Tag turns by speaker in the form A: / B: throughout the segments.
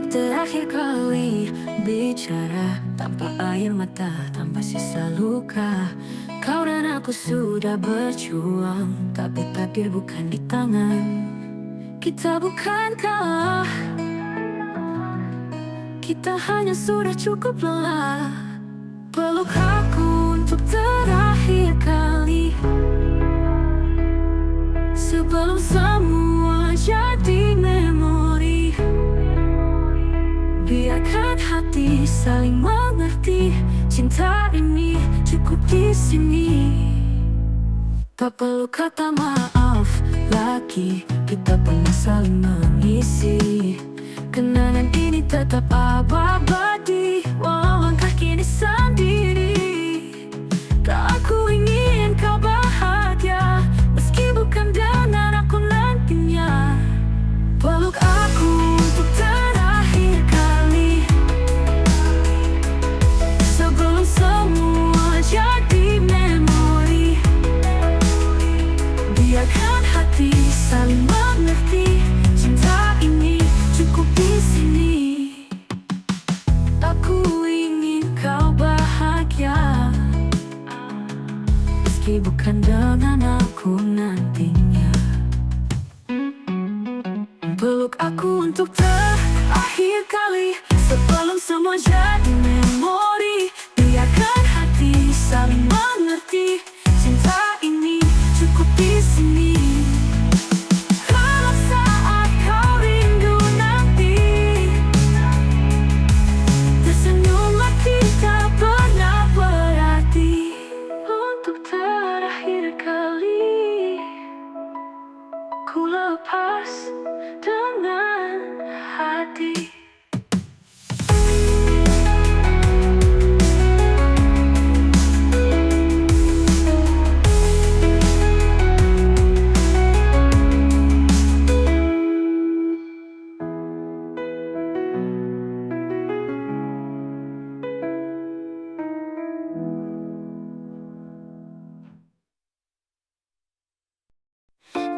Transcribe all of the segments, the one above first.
A: terakhir kali bicara tanpa air mata, tanpa sisa luka. Kau dan aku sudah berjuang, tapi takdir bukan di tangan kita, bukan kalah. Kita hanya sudah cukup lelah. Peluk aku untuk terakhir kali sebelum semua jadi memori. Biarkan hati saling mengerti, cinta ini cukup di sini. Tak perlu kata maaf lagi, kita pernah saling mengisi. Kenangan ini tetap abadi, walau langkah kini sendiri. Tak aku ingin kau bahagia, meski bukan dengan aku nantinya. Peluk aku untuk terakhir kali sebelum semua jadi memori. Biarkan hati saling mengerti, cinta ini cukup di sini. Aku ingin kau bahagia, meski bukan dengan aku nantinya. Peluk aku untuk terakhir kali sebelum semua jadi memori. Biarkan hati saling mengerti, cinta ini cukup di sini. Kalau saat kau rindu nanti, tersenyumlah, tidak pernah berarti. Untuk terakhir kali ku lepas dengan hati.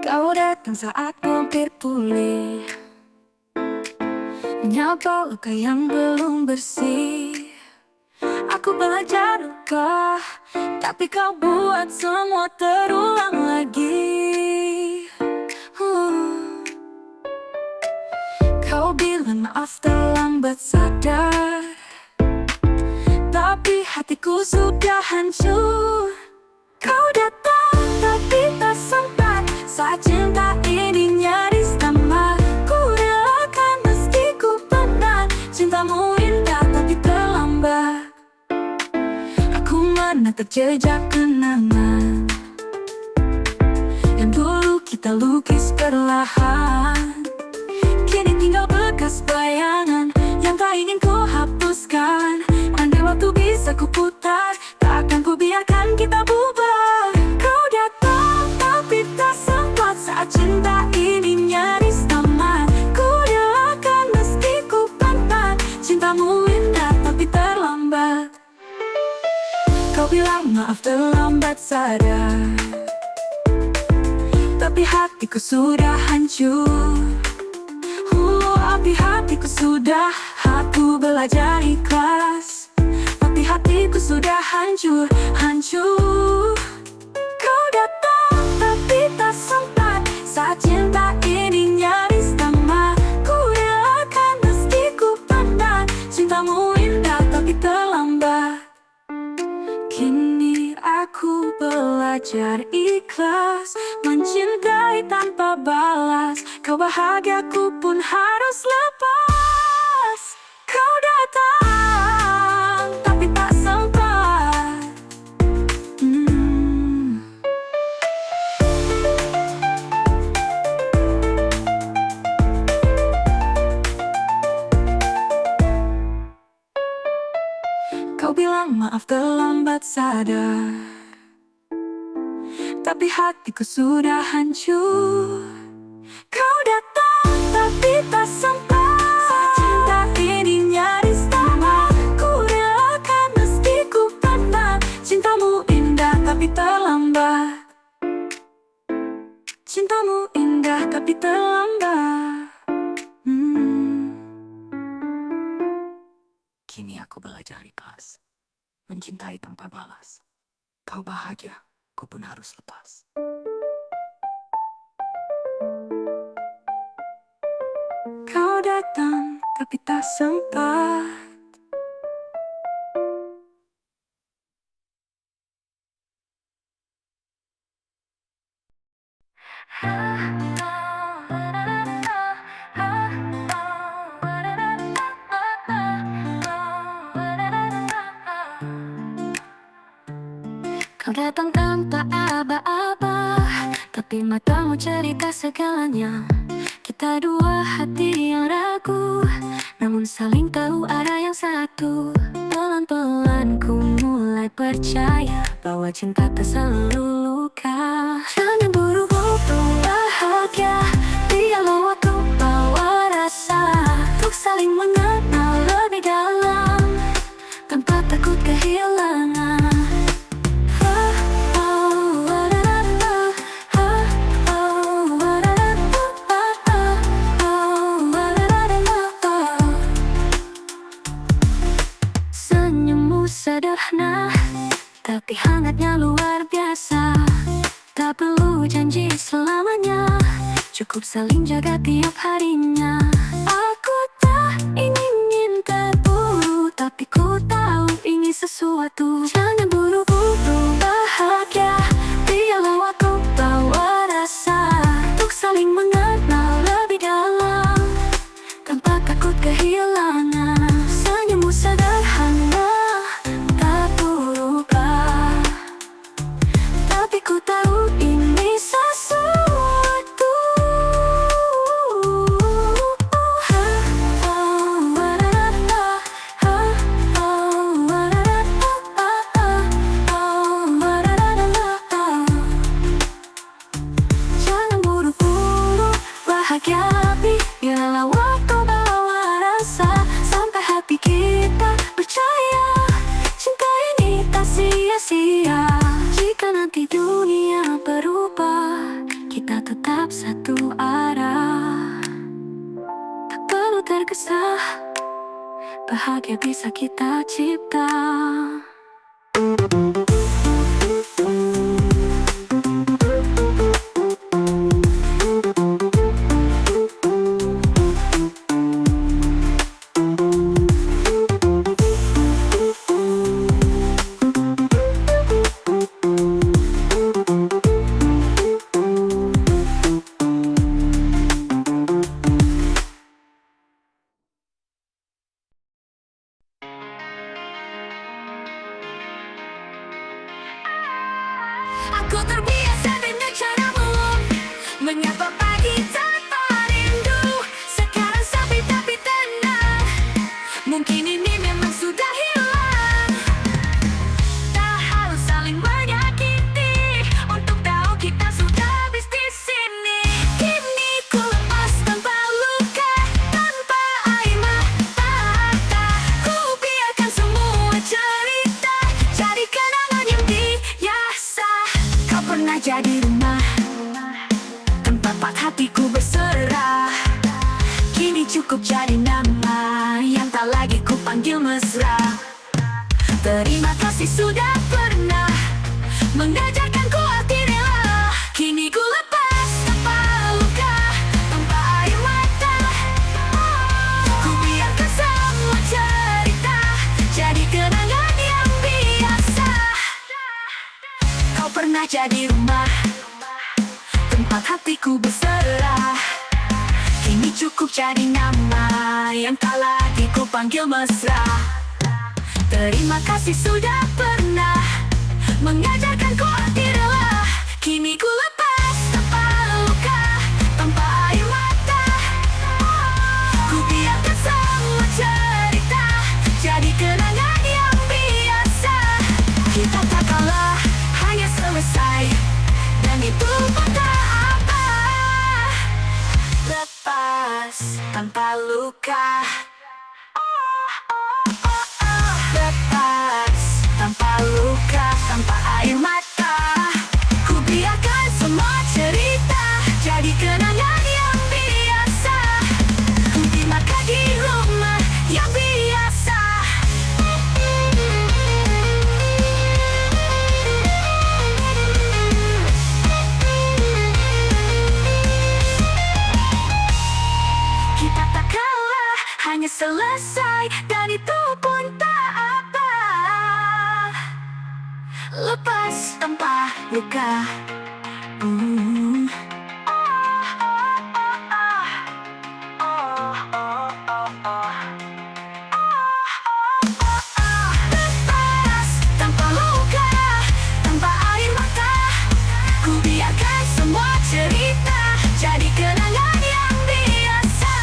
A: Kau datang saat hampir pulih, menyapa luka yang belum bersih. Aku belajar luka, tapi kau buat semua terulang lagi. Kau bilang maaf terlambat sadar, tapi hatiku sudah hancur. Kau datang tapi tak sempat, saat cinta ini nyaris tamat. Ku relakan meski ku penat, cintamu indah tapi terlambat. Aku menatap jejak kenangan yang dulu kita lukis perlahan. Kini tinggal bekas bayangan yang tak ingin ku hapuskan. Andai waktu bisa ku putar, tak akan ku biarkan kita bubar. Kau datang tapi tak sempat, saat cinta ini nyaris tamat. Ku relakan meski ku penat, cintamu indah tapi terlambat. Kau bilang maaf terlambat sadar, tapi hatiku sudah hancur. Tapi hatiku sudah, aku belajar ikhlas, tapi hatiku sudah hancur, hancur. Kau datang tapi tak sempat, saat cinta ini nyaris tamat. Ku relakan meski ku penat, cintamu indah tapi terlambat. Kini aku belajar ikhlas, mencintai tanpa balas. Kau bahagiaku pun harus lepas. Kau datang tapi tak sempat. Kau bilang maaf terlambat sadar, tapi hatiku sudah hancur. Kau datang tapi tak sempat, saat cinta ini nyaris tamat. Ku relakan meski ku penat, cintamu indah tapi terlambat. Cintamu indah tapi terlambat. belajar ikhlas, mencintai tanpa balas. Kau bahagia, ku pun harus lepas. Kau datang, tapi tak sempat. Kau datang tanpa aba-aba, tapi matamu cerita segalanya. Kita dua hati yang ragu, namun saling tahu arah yang satu. Pelan-pelan ku mulai percaya bahwa cinta tak selalu luka. Jangan buru-buru bahagia, biarlah waktu bawa rasa untuk saling mengenal lebih dalam, tanpa takut kehilangan. Sederhana, tapi hangatnya luar biasa. Tak perlu janji selamanya, cukup saling jaga tiap harinya. Aku tak ingin terburu, tapi ku tahu ini sesuatu. Jangan buru-buru bahagia, biarlah waktu bawa rasa untuk saling mengenal lebih dalam, tanpa takut kehilangan. Senyummu sederhana, ku tahu ini sesuatu. Jangan buru-buru bahagia, biarlah waktu bawa rasa sampai hati kita percaya cinta ini tak sia-sia. Jika nanti dunia berubah, kita tetap satu arah. Tak perlu tergesa, bahagia bisa kita cipta. Aku terbiasa dengan caramu menyapa pagi tanpa rindu. Sekarang sepi tapi tenang, mungkin ini memang sudah hilang. Tak harus saling menyakiti untuk tahu kita sudah habis di sini. Kini ku lepas tanpa luka, tanpa air mata. Ku biarkan semua cerita jadi kenangan yang biasa. Kau pernah jadi rumah, tempat hatiku berserah. Kini cukup jadi nama yang tak lagi ku panggil mesra. Terima kasih sudah pernah mengajarkanku arti rela. Kini ku lepas tanpa luka, tanpa air mata. Ku biarkan semua cerita jadi kenangan yang biasa. Kau pernah jadi rumah, tempat hatiku berserah. Kini cukup jadi nama yang tak lagi ku panggil mesra. Terima kasih sudah pernah mengajarkanku arti rela. Kini ku lepas tanpa luka, tanpa air mata. Ku biarkan semua cerita jadi kenangan yang biasa. Kita tak kalah, hanya selesai, dan itu tak apa. Lepas tanpa luka, lepas tanpa luka, tanpa air mata. Ku biarkan semua cerita jadi kenangan yang biasa. Ku terima di rumah yang biasa. selesai, dan itu pun tak apa. Lepas tanpa luka. Lepas tanpa luka, tanpa air mata, ku biarkan semua cerita jadi kenangan yang biasa.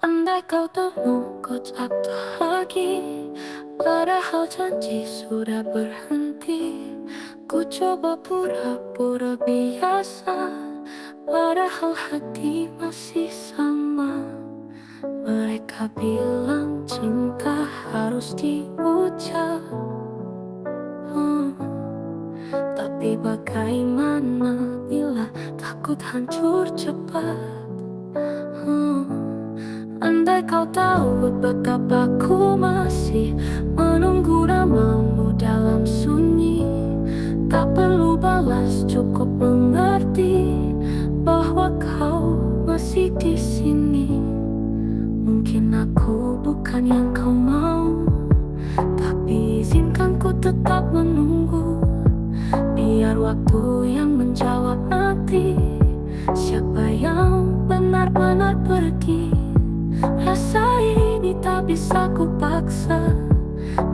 A: Andai kau tahu kau tak lagi, padahal janji sudah berhenti. Ku coba pura-pura biasa, padahal hati masih sama. Mereka bilang cinta harus diucap, tapi bagaimana bila takut hancur cepat? Andai kau tahu betapa ku masih menunggu namamu dalam sunyi. Tak perlu balas, cukup mengerti bahwa kau masih di sini. Mungkin aku bukan yang kau mau, tapi izinkan ku tetap menunggu. Biar waktu yang menjawab nanti siapa yang benar-benar pergi. Rasa ini tak bisa ku paksa,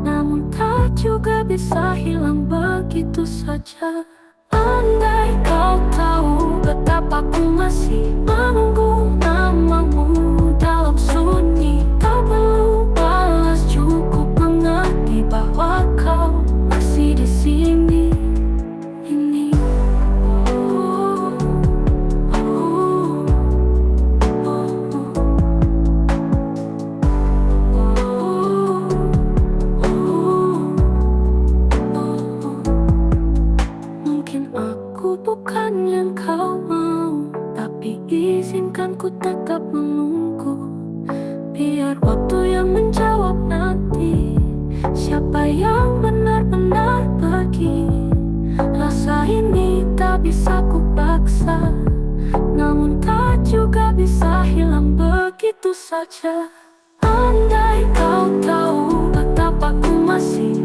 A: namun tak juga bisa hilang begitu saja. Andai kau tahu betapa ku masih menunggu namamu dalam sunyi. Tak perlu balas, cukup mengerti bahwa kau masih di sini. Bukan yang kau mau, tapi izinkan ku tetap menunggu. Biar waktu yang menjawab nanti siapa yang benar-benar pergi. Rasa ini tak bisa ku paksa, namun tak juga bisa hilang begitu saja. Andai kau tahu betapa ku masih